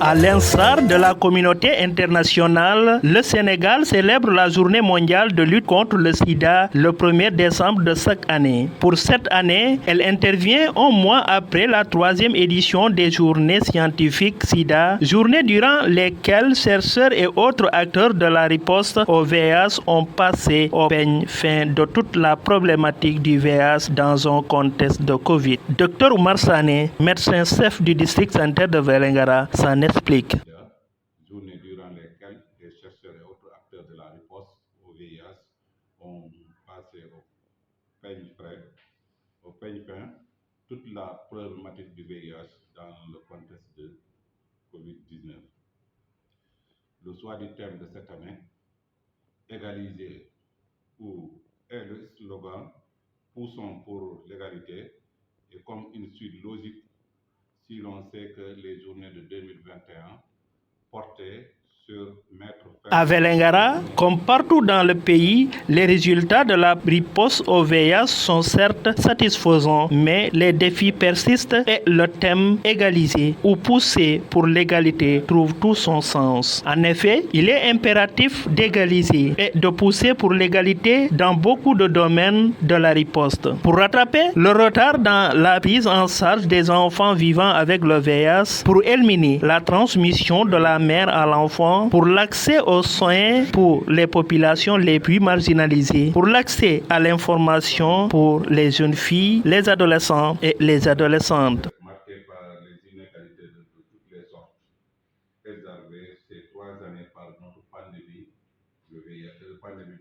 À l'instar de la communauté internationale, le Sénégal célèbre la journée mondiale de lutte contre le sida le 1er décembre de chaque année. Pour cette année, elle intervient un mois après la 3e édition des journées scientifiques sida, journées durant lesquelles chercheurs et autres acteurs de la riposte au VIH ont passé au peigne fin de toute la problématique du VIH dans un contexte de Covid. Dr Oumar Sané, médecin-chef du district sanitaire de Vélingara, s'en explique. Journée durant lesquelles les chercheurs et autres acteurs de la riposte au VIH ont passé au peigne fin toute la problématique du VIH dans le contexte de Covid-19. Le choix du thème de cette année, égaliser est le slogan Poussons pour l'égalité, et comme une suite logique si l'on sait que les journées de 2021 portaient sur mettre fin. À Vélingara, comme partout dans le pays, les résultats de la riposte au VIH sont certes satisfaisants, mais les défis persistent et le thème égaliser ou pousser pour l'égalité trouve tout son sens. En effet, il est impératif d'égaliser et de pousser pour l'égalité dans beaucoup de domaines de la riposte. Pour rattraper le retard dans la prise en charge des enfants vivant avec le VIH, pour éliminer la transmission de la mère à l'enfant, pour l'accès aux soins pour les populations les plus marginalisées, pour l'accès à l'information pour les jeunes filles, les adolescents et les adolescentes. Marqué par les inégalités de toutes les sortes, préservées ces 3 années par notre pandémie, la pandémie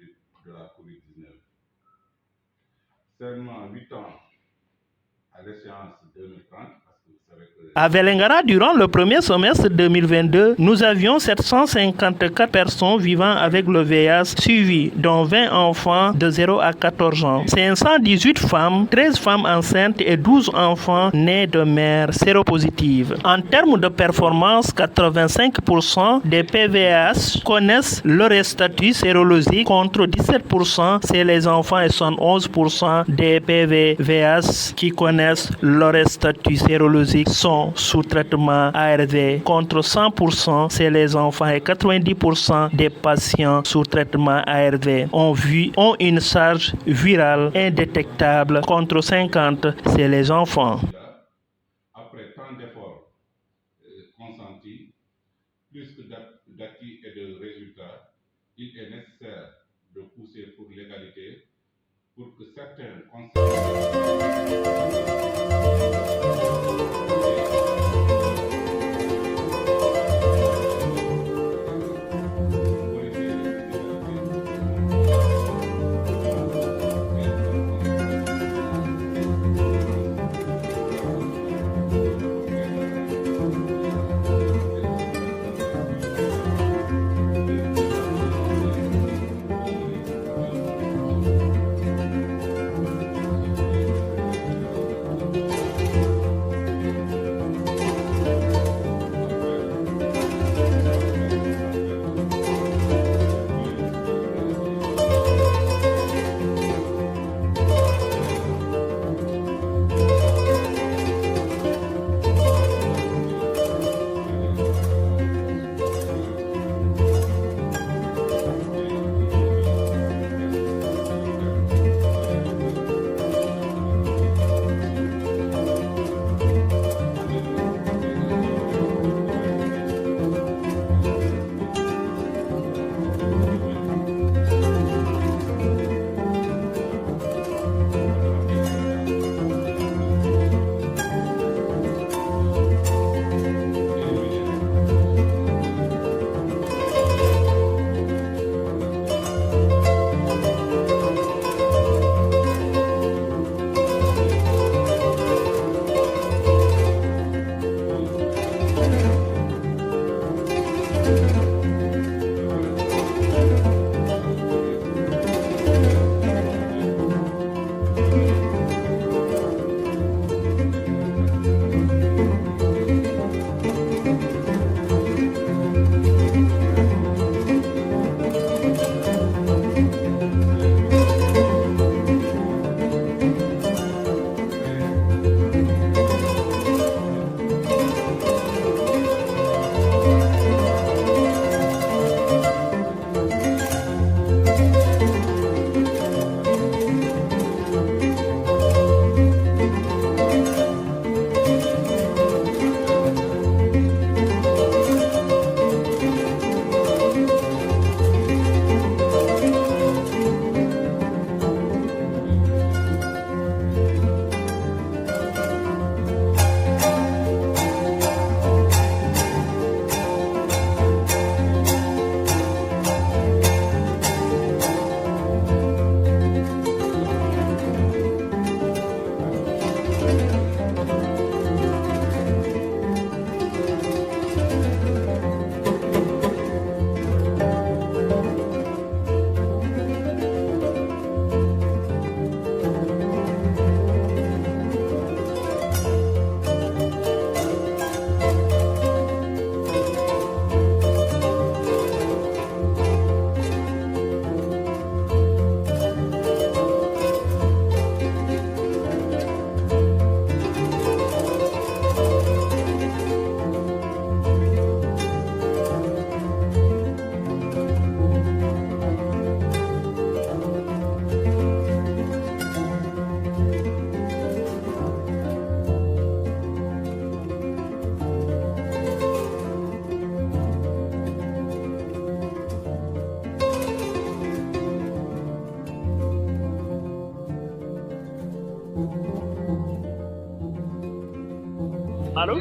de la Covid-19. Seulement 8 ans à l'échéance 2030, à Vélingara, durant le premier semestre 2022, nous avions 754 personnes vivant avec le VIH, suivies dont 20 enfants de 0 à 14 ans, 518 femmes, 13 femmes enceintes et 12 enfants nés de mères séropositives. En termes de performance, 85% des PVH connaissent leur statut sérologique contre 17% chez les enfants et 71% des PVVH qui connaissent leur statut sérologique sont sous traitement ARV contre 100% chez les enfants et 90% des patients sous traitement ARV ont une charge virale indétectable contre 50% chez les enfants. Après tant d'efforts consentis, plus que d'acquis et de résultats, il est nécessaire de pousser pour l'égalité pour que certains Allô?